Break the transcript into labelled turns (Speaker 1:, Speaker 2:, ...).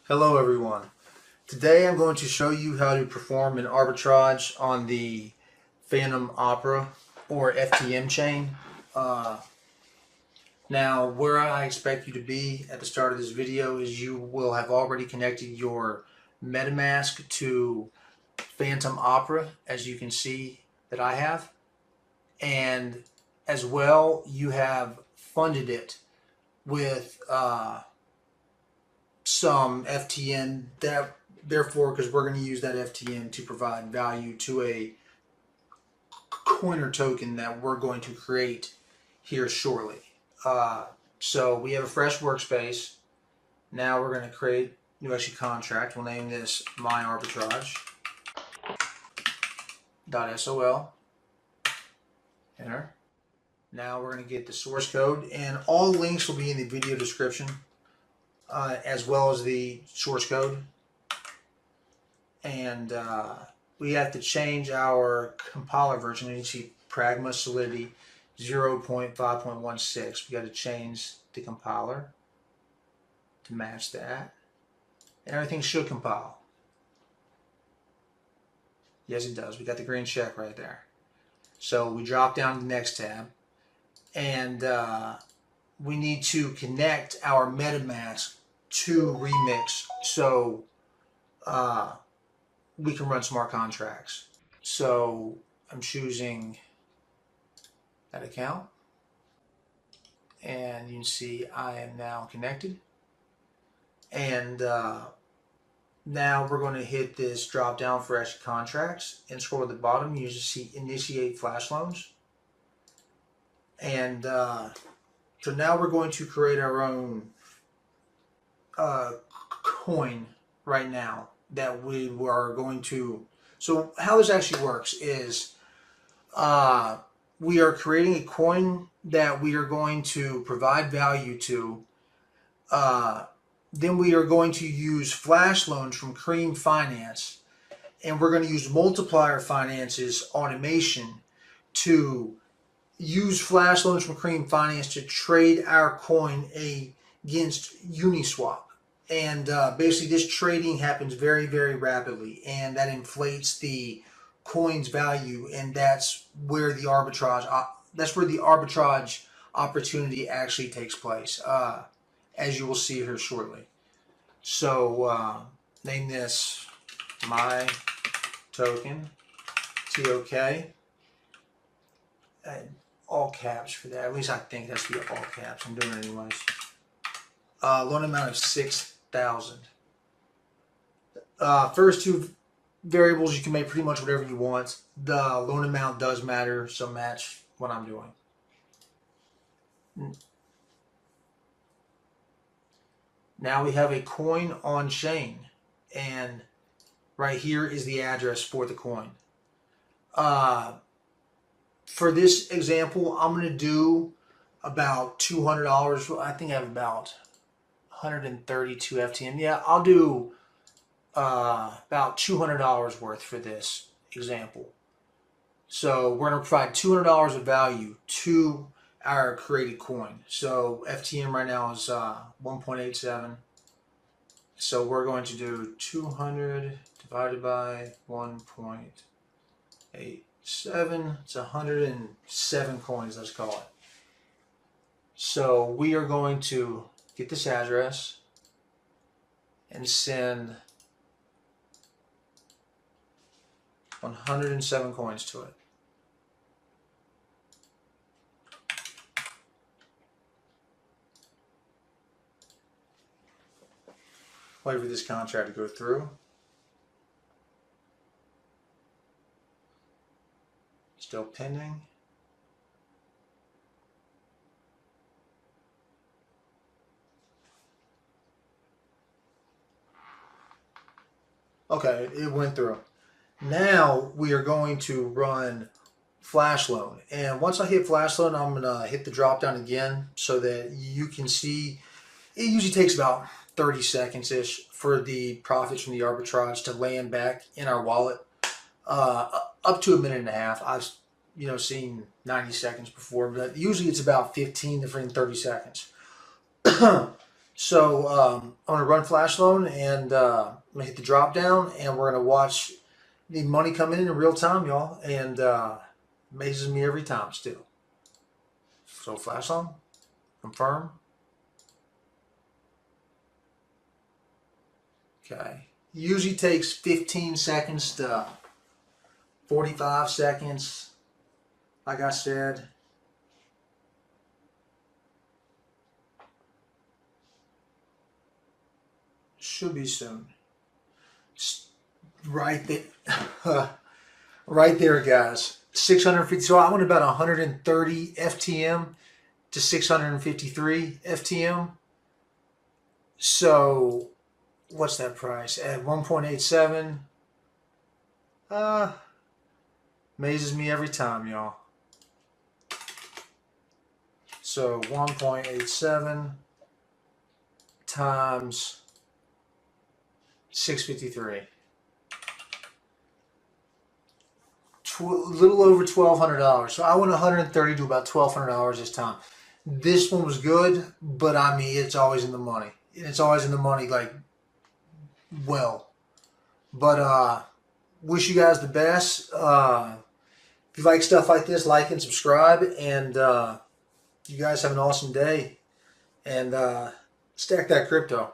Speaker 1: Hello everyone. Today I'm going to show you how to perform an arbitrage on the Fantom Opera or FTM chain. Now where I expect you to be at the start of this video is you will have already connected your Metamask to Fantom Opera, as you can see that I have, and as well you have funded it with some FTM, therefore, because we're going to use that FTM to provide value to a coin or token that we're going to create here shortly. So we have a fresh workspace. Now we're going to create a new execute contract. We'll name this my arbitrage.sol. Enter. Now we're going to get the source code, and all links will be in the video description, as well as the source code. And we have to change our compiler version. We need to see Pragma Solidity 0.5.16. We got to change the compiler to match that. And everything should compile. Yes, it does. We got the green check right there. So we drop down to the next tab, and we need to connect our MetaMask to Remix so we can run smart contracts. So I'm choosing that account, and you can see I am now connected. And now we're going to hit this drop down for extra contracts and scroll to the bottom. You just see Initiate Flash Loans. And so now we're going to create our own coin right now that we are going to. So how this actually works is we are creating a coin that we are going to provide value to. Then we are going to use flash loans from Cream Finance, and we're going to use multiplier finances automation to use flash loans from Cream Finance to trade our coin against Uniswap. And basically this trading happens very, very rapidly, and that inflates the coin's value, and that's where the arbitrage opportunity actually takes place, as you will see here shortly. So name this my token, TOK, and all caps for that. At least I think that's the all caps. I'm doing it anyways. Loan amount of 6,000. First two variables, you can make pretty much whatever you want. The loan amount does matter, so match what I'm doing. Now we have a coin on chain, and right here is the address for the coin. For this example, I'm going to do about $200. I think I have about 132 FTM. Yeah, I'll do about $200 worth for this example. So we're going to provide $200 of value to our created coin. So FTM right now is 1.87. So we're going to do 200 divided by 1.87. It's 107 coins, let's call it. So we are going to get this address and send 107 coins to it. Wait for this contract to go through. Still pending. Okay, it went through. Now we are going to run Flash Loan. And once I hit Flash Loan, I'm going to hit the drop down again so that you can see. It usually takes about 30 seconds-ish for the profits from the arbitrage to land back in our wallet. Up to a minute and a half. I've seen 90 seconds before, but usually it's about 15 to 30 seconds. So I'm going to run Flash Loan, and I'm going to hit the drop down, and we're going to watch the money come in real time, y'all. And amazes me every time still. So Flash Loan, confirm. Okay. Usually takes 15 seconds to 45 seconds. Like I said. Should be soon. Right there. Right there, guys. 650. So I went about 130 FTM to 653 FTM. So what's that price at 1.87? Amazes me every time, y'all. So 1.87 times 653. A little over $1,200. So I went 130 to about $1,200 this time. This one was good, but I mean, it's always in the money. It's always in the money, like, well. But wish you guys the best. If you like stuff like this, like and subscribe. And you guys have an awesome day. And stack that crypto.